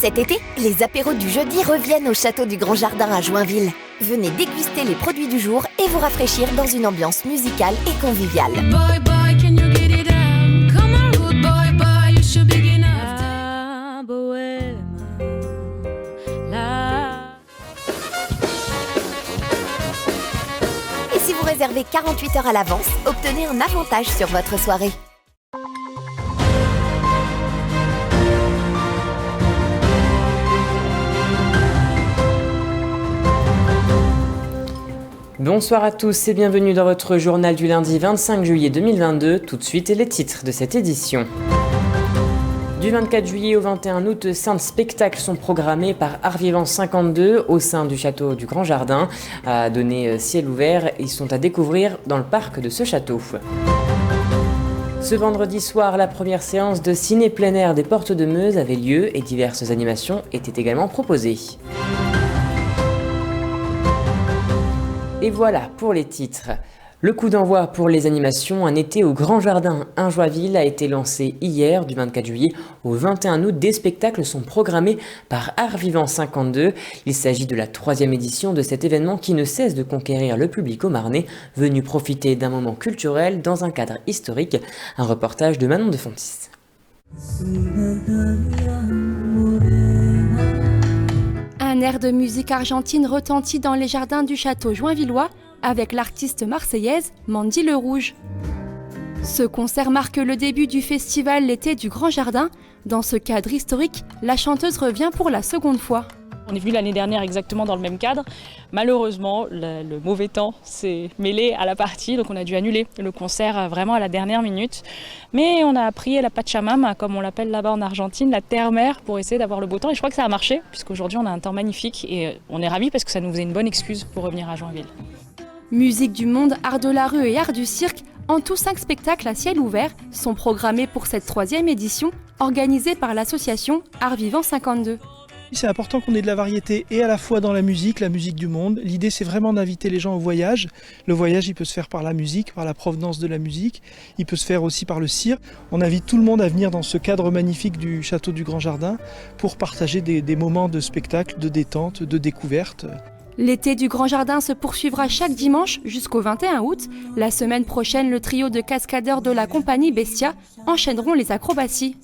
Cet été, les apéros du jeudi reviennent au château du Grand Jardin à Joinville. Venez déguster les produits du jour et vous rafraîchir dans une ambiance musicale et conviviale. Boy, boy, can you get it down? Come on, good boy, boy, you should be enough. La bohème, la... Et si vous réservez 48 heures à l'avance, obtenez un avantage sur votre soirée. Bonsoir à tous et bienvenue dans votre journal du lundi 25 juillet 2022. Tout de suite les titres de cette édition. Du 24 juillet au 21 août, 5 spectacles sont programmés par Art Vivant 52 au sein du château du Grand Jardin. À donner ciel ouvert, ils sont à découvrir dans le parc de ce château. Ce vendredi soir, la première séance de ciné plein air des Portes de Meuse avait lieu et diverses animations étaient également proposées. Et voilà pour les titres. Le coup d'envoi pour les animations Un été au Grand Jardin à Joinville a été lancé hier du 24 juillet au 21 août. Des spectacles sont programmés par Art Vivant 52. Il s'agit de la 3e édition de cet événement qui ne cesse de conquérir le public haut-marnais, venu profiter d'un moment culturel dans un cadre historique. Un reportage de Manon de Fontis. Un air de musique argentine retentit dans les jardins du château joinvillois avec l'artiste marseillaise Mandy Le Rouge. Ce concert marque le début du festival L'été du Grand Jardin. Dans ce cadre historique, la chanteuse revient pour la seconde fois. On est venu l'année dernière exactement dans le même cadre. Malheureusement, le mauvais temps s'est mêlé à la partie, donc on a dû annuler le concert vraiment à la dernière minute. Mais on a prié la Pachamama, comme on l'appelle là-bas en Argentine, la terre-mère, pour essayer d'avoir le beau temps. Et je crois que ça a marché, puisqu'aujourd'hui on a un temps magnifique et on est ravis parce que ça nous faisait une bonne excuse pour revenir à Joinville. Musique du monde, art de la rue et art du cirque, en tout 5 spectacles à ciel ouvert sont programmés pour cette 3e édition, organisée par l'association Art Vivant 52. C'est important qu'on ait de la variété et à la fois dans la musique du monde. L'idée, c'est vraiment d'inviter les gens au voyage. Le voyage, il peut se faire par la musique, par la provenance de la musique. Il peut se faire aussi par le cirque. On invite tout le monde à venir dans ce cadre magnifique du château du Grand Jardin pour partager des moments de spectacle, de détente, de découverte. L'été du Grand Jardin se poursuivra chaque dimanche jusqu'au 21 août. La semaine prochaine, le trio de cascadeurs de la compagnie Bestia enchaîneront les acrobaties.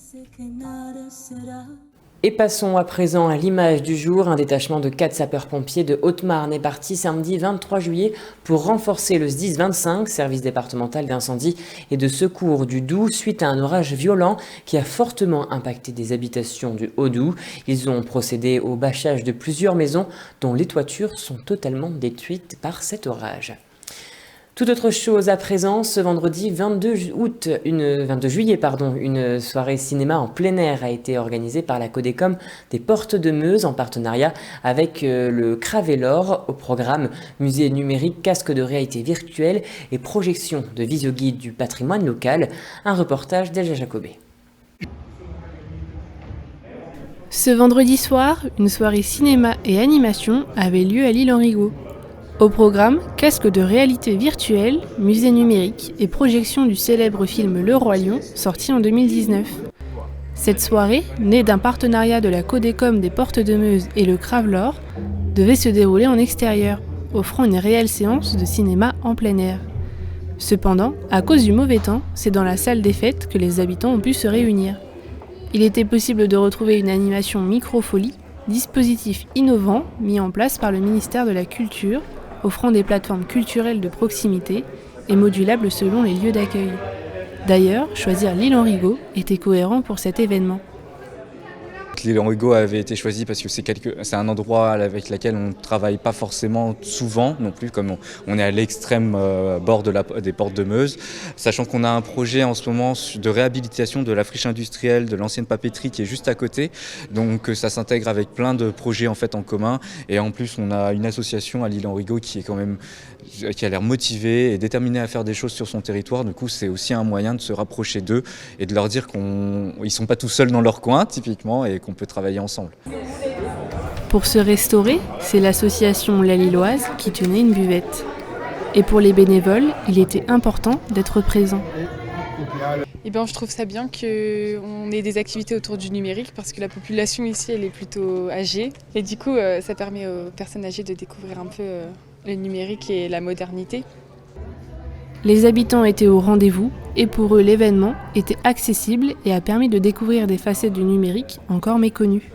Et passons à présent à l'image du jour. Un détachement de 4 sapeurs-pompiers de Haute-Marne est parti samedi 23 juillet pour renforcer le SDIS 25, service départemental d'incendie et de secours du Doubs, suite à un orage violent qui a fortement impacté des habitations du Haut-Doubs. Ils ont procédé au bâchage de plusieurs maisons dont les toitures sont totalement détruites par cet orage. Toute autre chose à présent, ce vendredi 22 juillet, une soirée cinéma en plein air a été organisée par la Codecom des Portes de Meuse en partenariat avec le Cravellor au programme musée numérique, casque de réalité virtuelle et projection de visioguide du patrimoine local. Un reportage d'Elja Jacobé. Ce vendredi soir, une soirée cinéma et animation avait lieu à l'île Henrigot. Au programme, casque de réalité virtuelle, musée numérique et projection du célèbre film Le Roi Lion, sorti en 2019. Cette soirée, née d'un partenariat de la Codecom des Portes de Meuse et le Cravellor, devait se dérouler en extérieur, offrant une réelle séance de cinéma en plein air. Cependant, à cause du mauvais temps, c'est dans la salle des fêtes que les habitants ont pu se réunir. Il était possible de retrouver une animation microfolie, dispositif innovant mis en place par le ministère de la Culture, offrant des plateformes culturelles de proximité et modulables selon les lieux d'accueil. D'ailleurs, choisir l'île Henrigot était cohérent pour cet événement. L'île Henrigot avait été choisie parce que c'est un endroit avec lequel on ne travaille pas forcément souvent non plus, comme on est à l'extrême bord des Portes de Meuse, sachant qu'on a un projet en ce moment de réhabilitation de la friche industrielle de l'ancienne papeterie qui est juste à côté, donc ça s'intègre avec plein de projets en fait en commun, et en plus on a une association à l'île Henrigot qui a l'air motivée et déterminée à faire des choses sur son territoire. Du coup, c'est aussi un moyen de se rapprocher d'eux et de leur dire qu'ils ne sont pas tout seuls dans leur coin typiquement et qu'on peut travailler ensemble. Pour se restaurer, c'est l'association La Lilloise qui tenait une buvette. Et pour les bénévoles, il était important d'être présent. Eh ben, je trouve ça bien qu'on ait des activités autour du numérique parce que la population ici elle est plutôt âgée et du coup ça permet aux personnes âgées de découvrir un peu le numérique et la modernité. Les habitants étaient au rendez-vous et pour eux l'événement était accessible et a permis de découvrir des facettes du numérique encore méconnues.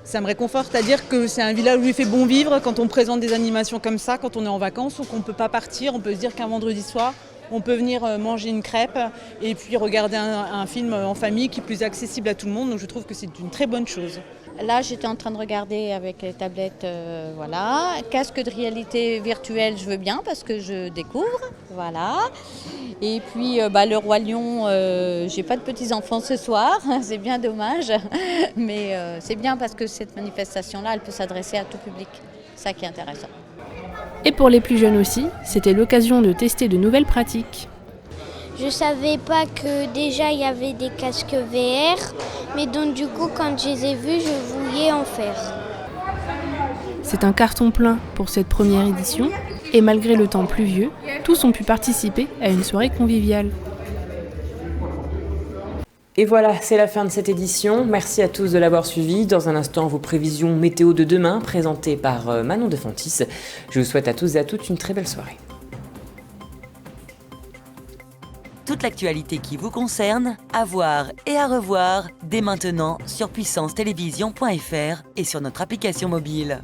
Ça me réconforte à dire que c'est un village où il fait bon vivre quand on présente des animations comme ça, quand on est en vacances ou qu'on ne peut pas partir. On peut se dire qu'un vendredi soir, on peut venir manger une crêpe et puis regarder un film en famille qui est plus accessible à tout le monde. Donc je trouve que c'est une très bonne chose. Là, j'étais en train de regarder avec les tablettes, voilà. Casque de réalité virtuelle, je veux bien parce que je découvre, voilà. Et puis, le Roi Lion, j'ai pas de petits-enfants ce soir, c'est bien dommage. Mais c'est bien parce que cette manifestation-là, elle peut s'adresser à tout public. C'est ça qui est intéressant. Et pour les plus jeunes aussi, c'était l'occasion de tester de nouvelles pratiques. Je savais pas que déjà il y avait des casques VR, mais donc du coup quand je les ai vus, je voulais en faire. C'est un carton plein pour cette première édition et malgré le temps pluvieux, tous ont pu participer à une soirée conviviale. Et voilà, c'est la fin de cette édition. Merci à tous de l'avoir suivi. Dans un instant, vos prévisions météo de demain, présentées par Manon de Fontis. Je vous souhaite à tous et à toutes une très belle soirée. Toute l'actualité qui vous concerne, à voir et à revoir dès maintenant sur puissancetélévision.fr et sur notre application mobile.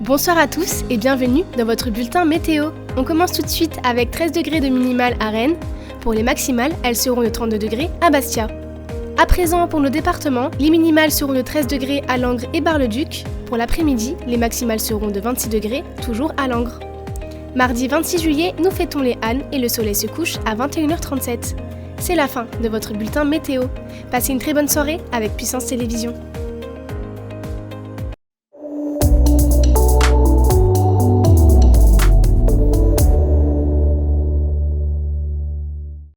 Bonsoir à tous et bienvenue dans votre bulletin météo. On commence tout de suite avec 13 degrés de minimale à Rennes. Pour les maximales, elles seront de 32 degrés à Bastia. À présent, pour nos départements, les minimales seront de 13 degrés à Langres et Bar-le-Duc. Pour l'après-midi, les maximales seront de 26 degrés, toujours à Langres. Mardi 26 juillet, nous fêtons les ânes et le soleil se couche à 21h37. C'est la fin de votre bulletin météo. Passez une très bonne soirée avec Puissance Télévision.